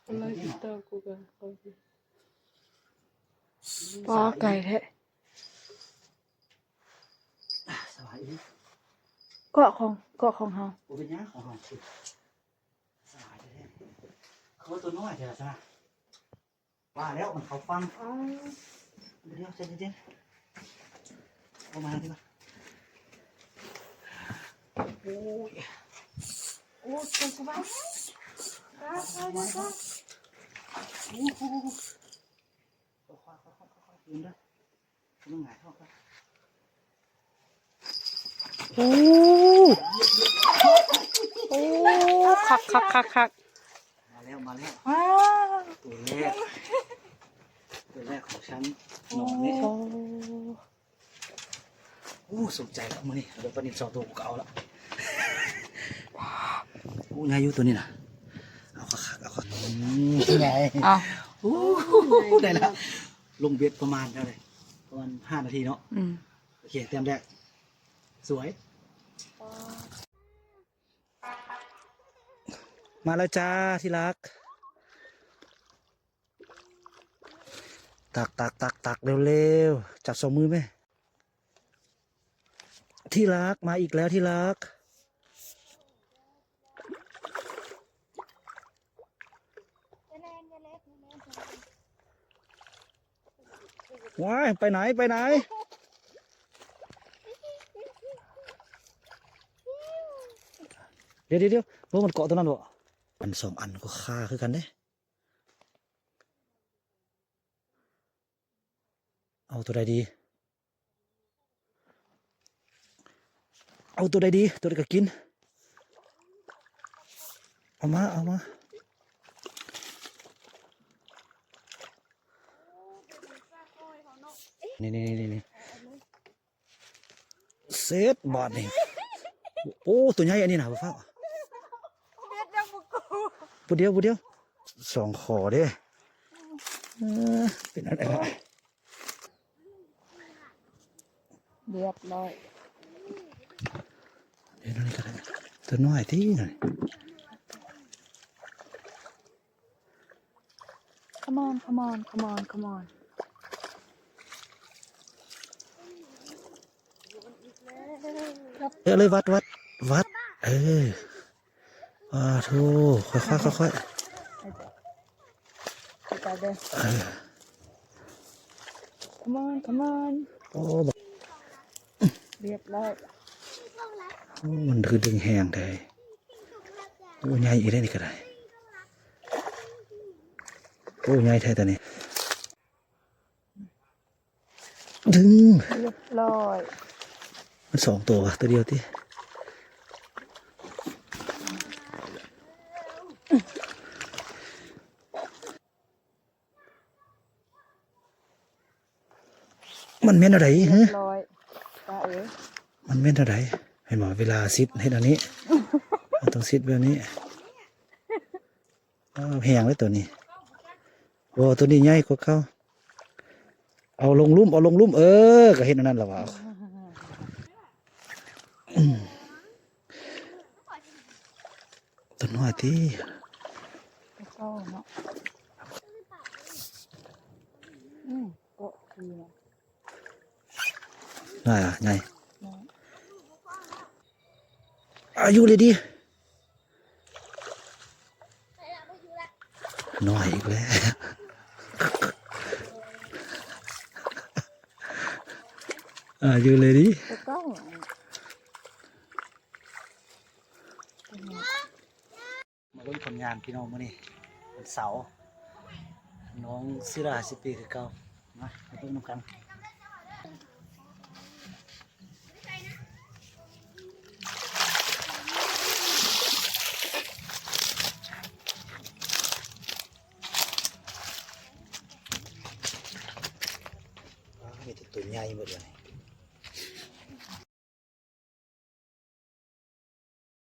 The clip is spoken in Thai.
Kalau kita aku kan kopi. ปอไก่แท้ สบายดี เกาะของเฮา กูเป็นยังของสิสบายแท้เขาตัวน้อยเถอะนะว่าแล้วมันเขาฟังเดี๋ยวเย็นๆเอามาดีกว่าโอ้ย โอ้จังกูบ้าได้โอ้โห ค่อยๆยืนด้วยต้องหงายท้องครับ โอ้โอ้คักมาแล้ว ว้าว ตัวแรกของฉันนอนนี่ โอ้ สนใจแล้วมื้อนี้เดี๋ยวปนิดสองตัวกูก็เอาละไงอยู่ตัวนี้นะเอาคักไง เอา ได้แล้วลงเบ็ดประมาณเท่าไหร่ประมาณ5 นาทีเนาะโอเคเต็มแรกสวยมาแล้วจ้าที่รักตักเร็วๆจับ2 มือไหมที่รักมาอีกแล้วที่รักว้ายไปไหนเดี๋ยวพวกมันเกาะตัวนั้นบ่อัน2 อันก็ฆ่าคือกันเด้เอาตัวใดดีตัวใดก็กินเอามานี่เซตบอดนี่โอ้ตัวใหญ่อันนี้นะบ่ฟ้าผู้เดียว2 ขอเด้เป็นอะไรวะเรียบร้อย เดี๋ยวนี่ก็ได้ตัวน้อยที่หน่อย come on เลยวัดทูค่อยไปเด้อ come on โอ้ เรียบร้อย มันคือดึงแหงได้โอ้ใหญ่อีกได้นี่ก็ได้โอ้ใหญ่แท้ตัวนี้ดึง เรียบร้อย มัน2 ตัวตัวเดียวที่มันเม่นอะไรฮะ เรียบร้อยตาเอ๋ มันเม่นอะไรให้หมอเวลาซิดให้อันนี้มันต้องซิดแบบนี้แหงไว้ตัวนี้โอ้ตัวนี้ใหญ่กว่าเขาเอาลงลุ่มก็เห็นอันนั้นแล้วว่าตัวน้อยที่ เข้าเนาะโอ้คือ ไงอายุเลยดิน้อยอีกแล้วอายุเลยดิมาลุ้นผลงานพี่น้องมื้อนี้วันเสาร์น้องศิรา10 ปีคือเก่ามาไปเพิ่งน้ำกันมีแต่ตัวใหญ่หมดเลย